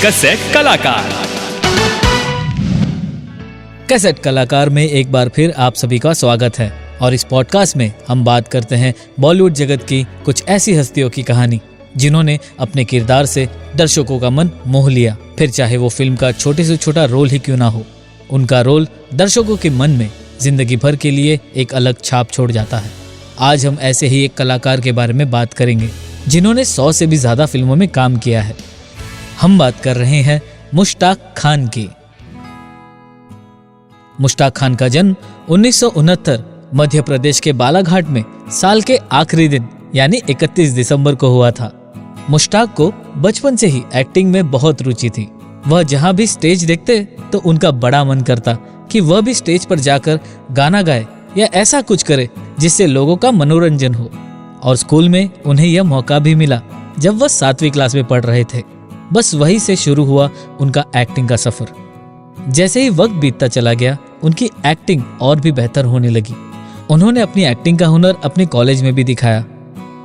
Cassette कलाकार। Cassette कलाकार में एक बार फिर आप सभी का स्वागत है और इस पॉडकास्ट में हम बात करते हैं बॉलीवुड जगत की कुछ ऐसी हस्तियों की कहानी जिन्होंने अपने किरदार से दर्शकों का मन मोह लिया। फिर चाहे वो फिल्म का छोटे से छोटा रोल ही क्यों ना हो, उनका रोल दर्शकों के मन में जिंदगी भर के लिए एक अलग छाप छोड़ जाता है। आज हम ऐसे ही एक कलाकार के बारे में बात करेंगे जिन्होंने 100 से भी ज्यादा फिल्मों में काम किया है। हम बात कर रहे हैं मुश्ताक खान की। मुश्ताक खान का जन्म 1969 मध्य प्रदेश के बालाघाट में साल के आखिरी दिन यानी 31 दिसंबर को हुआ था। मुश्ताक को बचपन से ही एक्टिंग में बहुत रुचि थी। वह जहां भी स्टेज देखते तो उनका बड़ा मन करता कि वह भी स्टेज पर जाकर गाना गाए या ऐसा कुछ करे जिससे लोगों का मनोरंजन हो। और स्कूल में उन्हें यह मौका भी मिला जब वह 7वीं क्लास में पढ़ रहे थे। बस वहीं से शुरू हुआ उनका एक्टिंग का सफर। जैसे ही वक्त बीतता चला गया, उनकी एक्टिंग और भी बेहतर होने लगी। उन्होंने अपनी एक्टिंग का हुनर अपने कॉलेज में भी दिखाया।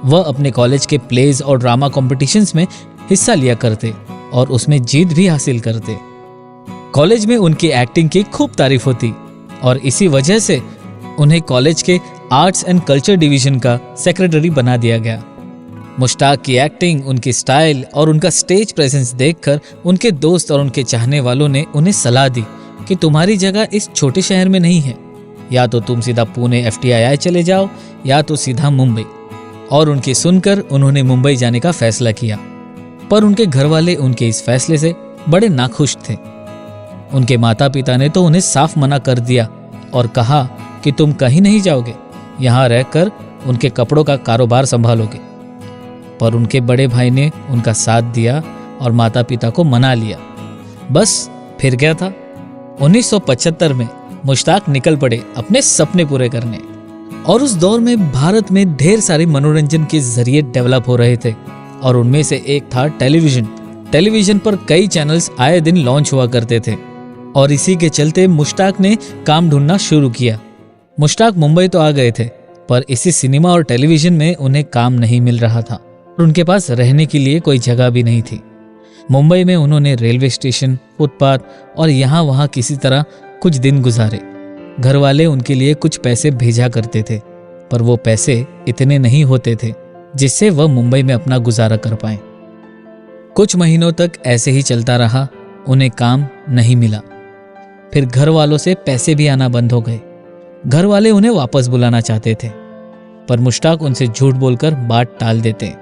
वह अपने कॉलेज के प्लेज और ड्रामा कॉम्पिटिशन्स में हिस्सा लिया करते और उसमें जीत भी हासिल करते। कॉलेज में उनकी एक्टिंग की खूब तारीफ होती और इसी वजह से उन्हें कॉलेज के आर्ट्स एंड कल्चर डिवीजन का सेक्रेटरी बना दिया गया। मुश्ताक की एक्टिंग, उनकी स्टाइल और उनका स्टेज प्रेजेंस देखकर उनके दोस्त और उनके चाहने वालों ने उन्हें सलाह दी कि तुम्हारी जगह इस छोटे शहर में नहीं है, या तो तुम सीधा पुणे FTII चले जाओ या तो सीधा मुंबई। और उनकी सुनकर उन्होंने मुंबई जाने का फैसला किया। पर उनके घर वाले उनके इस फैसले से बड़े नाखुश थे। उनके माता पिता ने तो उन्हें साफ मना कर दिया और कहा कि तुम कहीं नहीं जाओगे, यहाँ रहकर उनके कपड़ों का कारोबार संभालोगे। पर उनके बड़े भाई ने उनका साथ दिया और माता पिता को मना लिया। बस फिर क्या था, 1975 में मुश्ताक निकल पड़े अपने सपने पूरे करने। और उस दौर में भारत में ढेर सारे मनोरंजन के जरिए डेवलप हो रहे थे और उनमें से एक था टेलीविजन। टेलीविजन पर कई चैनल्स आए दिन लॉन्च हुआ करते थे और इसी के चलते मुश्ताक ने काम ढूंढना शुरू किया। मुश्ताक मुंबई तो आ गए थे, पर इसी सिनेमा और टेलीविजन में उन्हें काम नहीं मिल रहा था और उनके पास रहने के लिए कोई जगह भी नहीं थी। मुंबई में उन्होंने रेलवे स्टेशन, फुटपाथ और यहाँ वहाँ किसी तरह कुछ दिन गुजारे। घर वाले उनके लिए कुछ पैसे भेजा करते थे, पर वो पैसे इतने नहीं होते थे जिससे वह मुंबई में अपना गुजारा कर पाए। कुछ महीनों तक ऐसे ही चलता रहा, उन्हें काम नहीं मिला। फिर घर वालों से पैसे भी आना बंद हो गए। घर वाले उन्हें वापस बुलाना चाहते थे, पर मुश्ताक उनसे झूठ बोलकर बात टाल देते।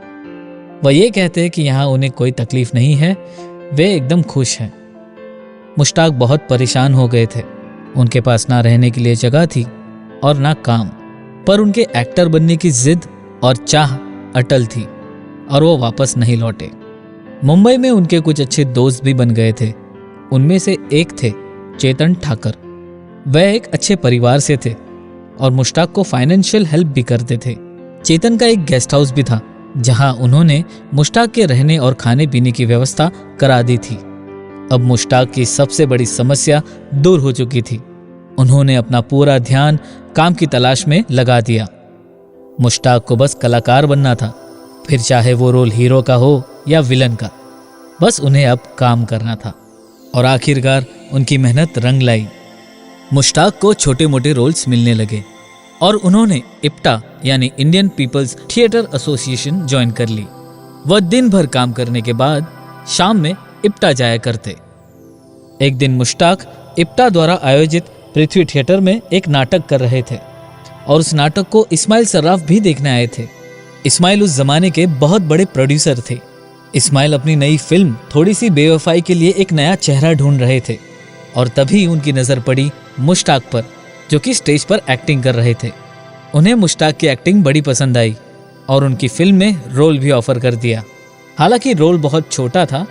वह ये कहते कि यहाँ उन्हें कोई तकलीफ नहीं है, वे एकदम खुश हैं। मुश्ताक बहुत परेशान हो गए थे। उनके पास ना रहने के लिए जगह थी और ना काम, पर उनके एक्टर बनने की जिद और चाह अटल थी और वो वापस नहीं लौटे। मुंबई में उनके कुछ अच्छे दोस्त भी बन गए थे। उनमें से एक थे चेतन ठाकर। वह एक अच्छे परिवार से थे और मुश्ताक को फाइनेंशियल हेल्प भी करते थे। चेतन का एक गेस्ट हाउस भी था जहां उन्होंने मुश्ताक के रहने और खाने पीने की व्यवस्था करा दी थी। अब मुश्ताक की सबसे बड़ी समस्या दूर हो चुकी थी। उन्होंने अपना पूरा ध्यान काम की तलाश में लगा दिया। मुश्ताक को बस कलाकार बनना था, फिर चाहे वो रोल हीरो का हो या विलन का, बस उन्हें अब काम करना था। और आखिरकार उनकी मेहनत रंग लाई। मुश्ताक को छोटे मोटे रोल्स मिलने लगे और उन्होंने इप्टा यानी Indian people's theatre association join कर ली। वह दिन भर काम करने के बाद शाम में इप्टा जाया करते। एक दिन मुश्ताक इप्टा द्वारा आयोजित पृथ्वी थिएटर में एक नाटक कर रहे थे और उस नाटक को इस्माइल सर्राफ भी देखने आए थे। इस्माइल उस जमाने के बहुत बड़े प्रोड्यूसर थे। इस्माइल अपनी नई फिल्म थोड़ी सी बेवफाई के लिए एक नया चेहरा ढूंढ रहे थे और तभी उनकी नजर पड़ी मुश्ताक पर, जो कि स्टेज पर एक्टिंग कर रहे थे। उन्हें मुश्ताक की एक्टिंग बड़ी पसंद आई और उनकी फिल्म में रोल भी ऑफर कर दिया। हालांकि रोल बहुत छोटा था,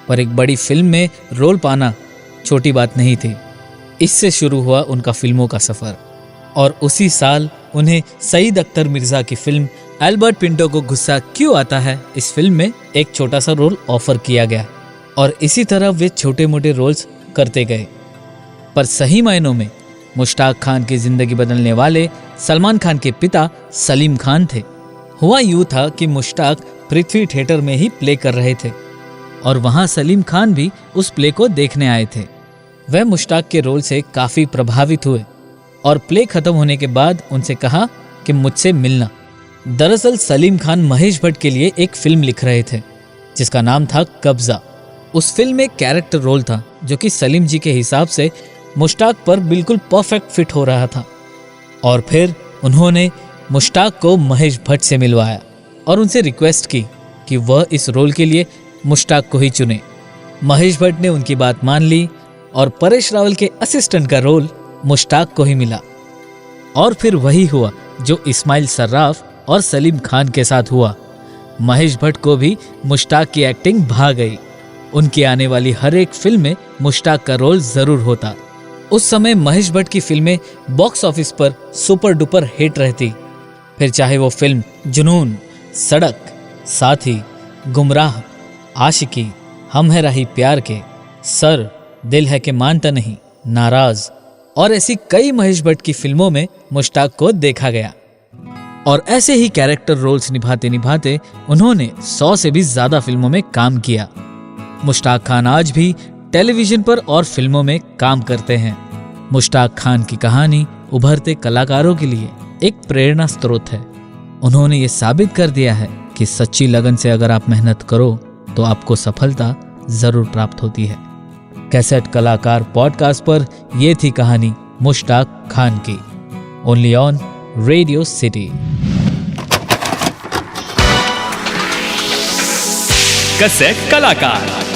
पर एक बड़ी फिल्म में रोल पाना छोटी बात नहीं थी। इससे शुरू हुआ उनका फिल्मों का सफर और उसी साल उन्हें सईद अख्तर मिर्जा की फिल्म एल्बर्ट पिंटो को गुस्सा क्यों आता है, इस फिल्म में एक छोटा सा रोल ऑफर किया गया और इसी तरह वे छोटे मोटे रोल्स करते गए। पर सही मायनों में मुश्ताक खान की जिंदगी बदलने वाले सलमान खान के पिता सलीम खान थे। हुआ यूं था कि मुश्ताक पृथ्वी थिएटर में ही प्ले कर रहे थे और वहां सलीम खान भी उस प्ले को देखने आए थे। वह मुश्ताक के रोल से काफी प्रभावित हुए और प्ले खत्म होने के बाद उनसे कहा कि मुझसे मिलना। दरअसल सलीम खान महेश भट्ट के लिए एक फिल्म लिख रहे थे जिसका नाम था कब्जा। उस फिल्म में एक कैरेक्टर रोल था जो कि सलीम जी के हिसाब से मुश्ताक पर बिल्कुल परफेक्ट फिट हो रहा था। और फिर उन्होंने मुश्ताक को महेश भट्ट से मिलवाया और उनसे रिक्वेस्ट की कि वह इस रोल के लिए मुश्ताक को ही चुने। महेश भट्ट ने उनकी बात मान ली और परेश रावल के असिस्टेंट का रोल मुश्ताक को ही मिला। और फिर वही हुआ जो इस्माइल सर्राफ और सलीम खान के साथ हुआ। महेश भट्ट को भी मुश्ताक की एक्टिंग भा गई। उनकी आने वाली हर एक फिल्म में मुश्ताक का रोल जरूर होता। उस समय महेश भट्ट की फिल्में बॉक्स ऑफिस पर सुपर डुपर हिट रहती, फिर चाहे वो फिल्म जुनून, सड़क, साथी, गुमराह, आशिकी, हम है राही प्यार के, सर, दिल है कि मानता नहीं, नाराज और ऐसी कई महेश भट्ट की फिल्मों में मुश्ताक को देखा गया। और ऐसे ही कैरेक्टर रोल्स निभाते निभाते उन्होंने 100 से भी ज्यादा फिल्मों में काम किया। मुश्ताक खान आज भी टेलीविजन पर और फिल्मों में काम करते हैं। मुश्ताक खान की कहानी उभरते कलाकारों के लिए एक प्रेरणा स्रोत है। उन्होंने ये साबित कर दिया है कि सच्ची लगन से अगर आप मेहनत करो तो आपको सफलता जरूर प्राप्त होती है। कैसेट कलाकार पॉडकास्ट पर यह थी कहानी मुश्ताक खान की। Only on radio city. Cassette कलाकार।